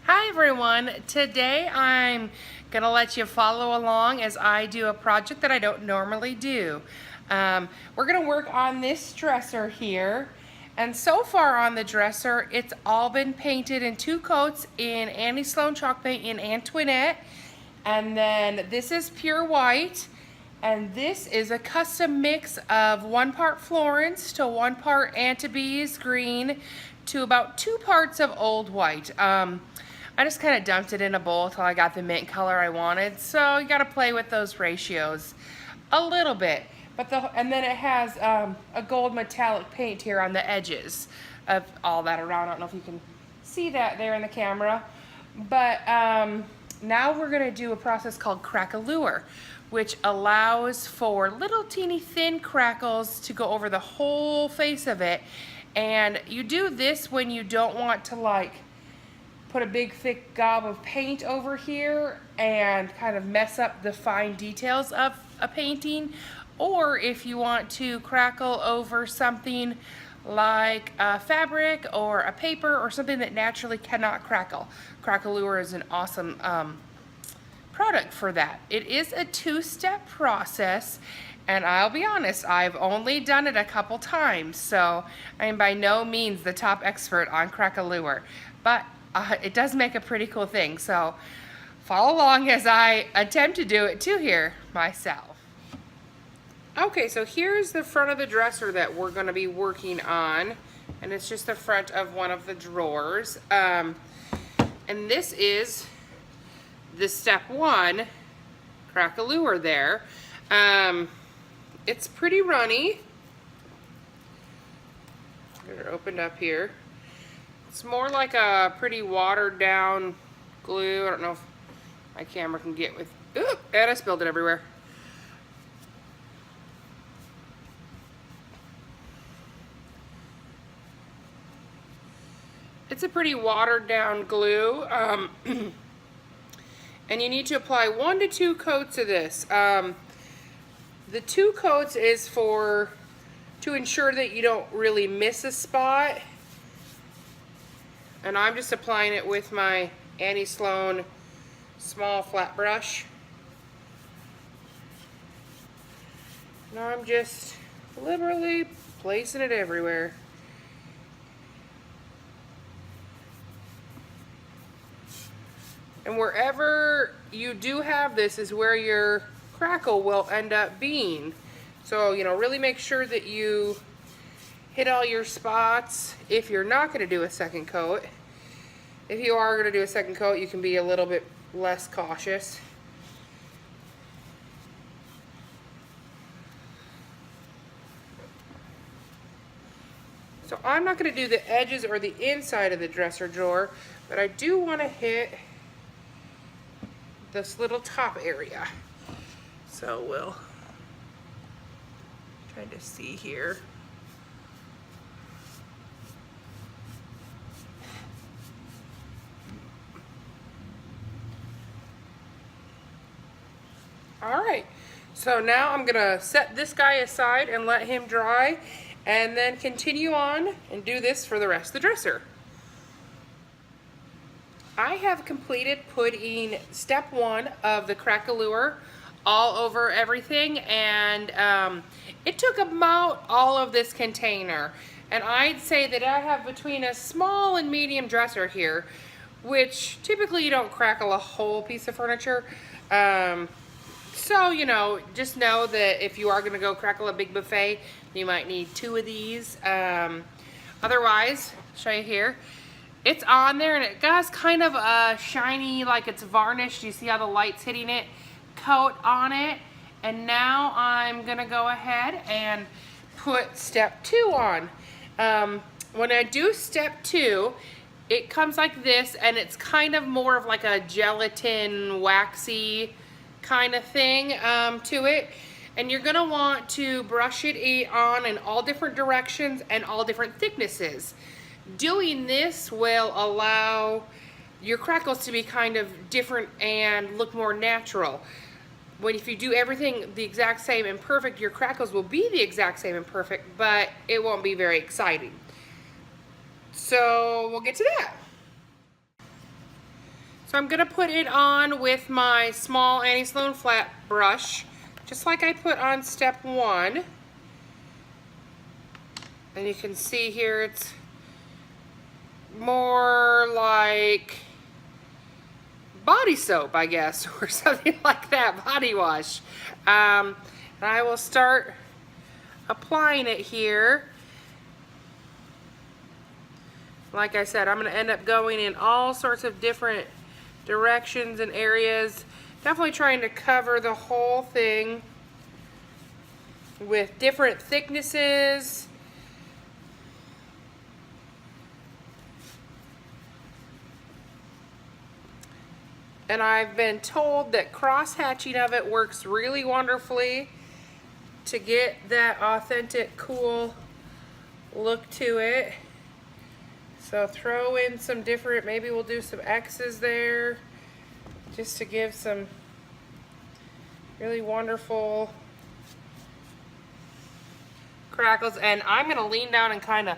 Hi everyone, today I'm gonna let you follow along as I do a project that I don't normally do. We're gonna work on this dresser here, and so far on the dresser it's all been painted in 2 coats in Annie Sloan chalk paint in Antoinette, and then this is pure white, and this is a custom mix of 1 part Florence to 1 part Antibees green to about 2 parts of old white. I just kind of dumped it in a bowl till I got the mint color I wanted, so you got to play with those ratios a little bit. And then it has a gold metallic paint here on the edges of all that around. I don't know if you can see that there in the camera, but now we're going to do a process called Craqueleur, which allows for little teeny thin crackles to go over the whole face of it. And you do this when you don't want to put a big thick gob of paint over here and kind of mess up the fine details of a painting, or if you want to crackle over something like a fabric or a paper or something that naturally cannot crackle. Craqueleur is an awesome product for that. It is a 2-step process, and I'll be honest, I've only done it a couple times, so I am by no means the top expert on Craqueleur, but it does make a pretty cool thing, so follow along as I attempt to do it too here myself. Okay, so here's the front of the dresser that we're going to be working on, and it's just the front of one of the drawers. And this is the step 1 Craqueleur there. It's pretty runny. Get it opened up here. It's more like a pretty watered down glue. I don't know if my camera can get with, ooh, and I spilled it everywhere. It's a pretty watered down glue, and you need to apply 1 to 2 coats of this. The 2 coats is to ensure that you don't really miss a spot. And I'm just applying it with my Annie Sloan small flat brush. And I'm just liberally placing it everywhere. And wherever you do have this is where your crackle will end up being. So, really make sure that you hit all your spots if you're not going to do a second coat. If you are going to do a second coat, you can be a little bit less cautious. So I'm not going to do the edges or the inside of the dresser drawer, but I do want to hit this little top area. So we'll try to see here. Alright, so now I'm gonna set this guy aside and let him dry, and then continue on and do this for the rest of the dresser. I have completed putting step 1 of the Craqueleur all over everything, and it took about all of this container. And I'd say that I have between a small and medium dresser here, which typically you don't crackle a whole piece of furniture. So, just know that if you are going to go crackle a big buffet, you might need 2 of these. Otherwise, I'll show you here. It's on there, and it has kind of a shiny, like it's varnished. You see how the light's hitting it? Coat on it. And now I'm going to go ahead and put step 2 on. When I do step 2, it comes like this, and it's kind of more of like a gelatin, waxy kind of thing to it, and you're gonna want to brush it on in all different directions and all different thicknesses. Doing this will allow your crackles to be kind of different and look more natural. If you do everything the exact same and perfect, your crackles will be the exact same and perfect, but it won't be very exciting. So we'll get to that. So I'm gonna put it on with my small Annie Sloan flat brush, just like I put on step 1. And you can see here it's more like body soap, I guess, or something like that, body wash. And I will start applying it here. Like I said, I'm going to end up going in all sorts of different directions and areas. Definitely trying to cover the whole thing with different thicknesses. And I've been told that cross-hatching of it works really wonderfully to get that authentic, cool look to it. So throw in some different, maybe we'll do some X's there, just to give some really wonderful crackles. And I'm gonna lean down and kind of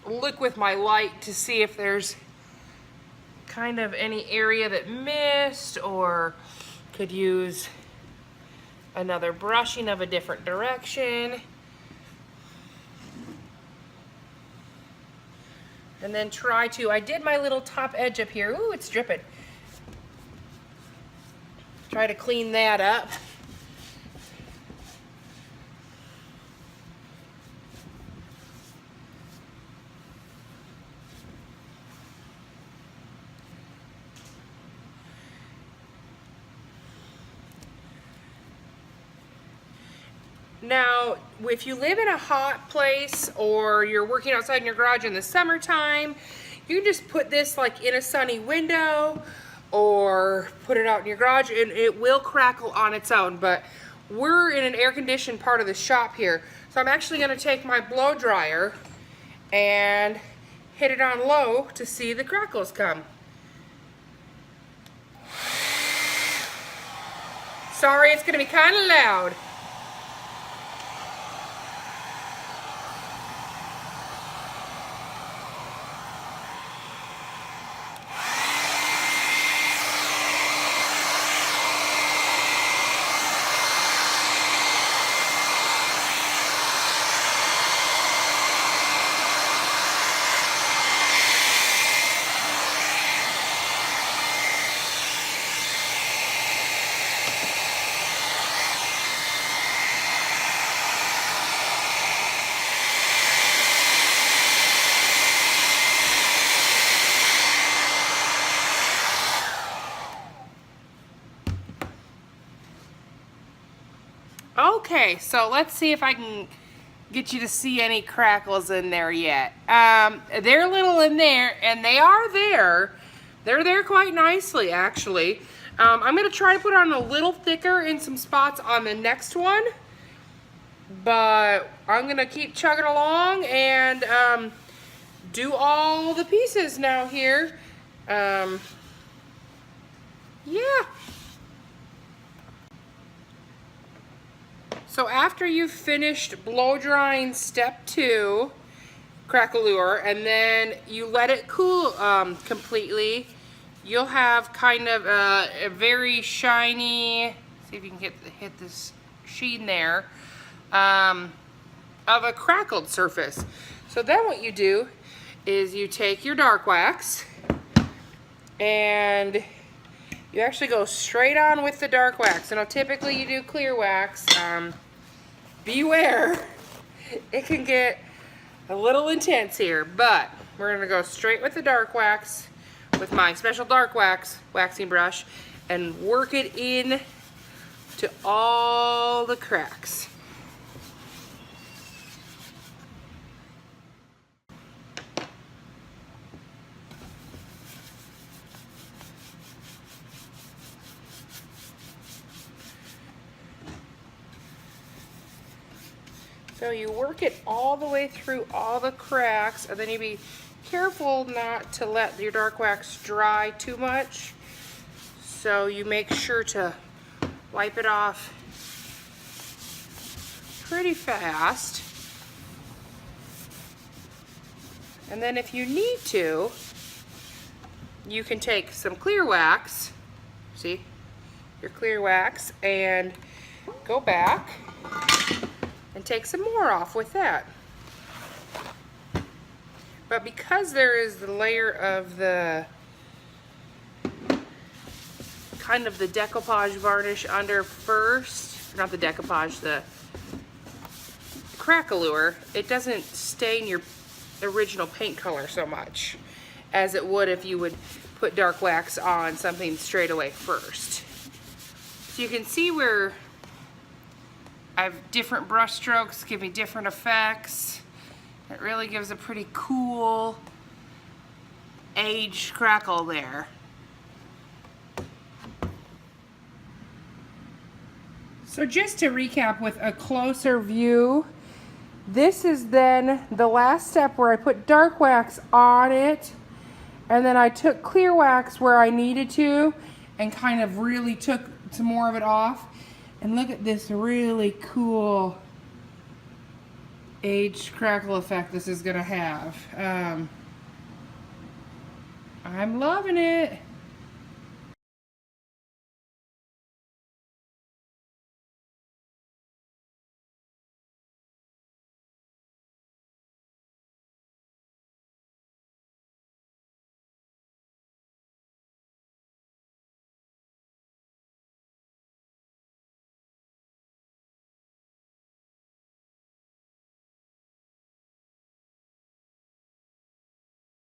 look with my light to see if there's kind of any area that missed, or could use another brushing of a different direction. And then try to, I did my little top edge up here. Ooh, it's dripping. Try to clean that up. Now, if you live in a hot place or you're working outside in your garage in the summertime, you can just put this like in a sunny window or put it out in your garage and it will crackle on its own. But we're in an air-conditioned part of the shop here. So I'm actually going to take my blow dryer and hit it on low to see the crackles come. Sorry, it's going to be kind of loud. Okay, so let's see if I can get you to see any crackles in there yet. They're little in there, and they are there. They're there quite nicely, actually. I'm going to try to put on a little thicker in some spots on the next one. But I'm going to keep chugging along and do all the pieces now here. Yeah. So after you've finished blow drying step 2, Craqueleur, and then you let it cool completely, you'll have kind of a very shiny, see if you can hit this sheen there, of a crackled surface. So then what you do is you take your dark wax and you actually go straight on with the dark wax. And typically you do clear wax. Beware, it can get a little intense here, but we're gonna go straight with the dark wax with my special dark wax waxing brush and work it in to all the cracks. So you work it all the way through all the cracks, and then you be careful not to let your dark wax dry too much. So you make sure to wipe it off pretty fast. And then if you need to, you can take some clear wax, see, your clear wax, and go back and take some more off with that. But because there is the layer of the kind of the decoupage varnish under first, not the decoupage, the Craqueleur, it doesn't stain your original paint color so much as it would if you would put dark wax on something straight away first. So you can see where I have different brush strokes, give me different effects. It really gives a pretty cool aged crackle there. So just to recap with a closer view, this is then the last step where I put dark wax on it, and then I took clear wax where I needed to and kind of really took some more of it off. And look at this really cool aged crackle effect this is gonna have. I'm loving it.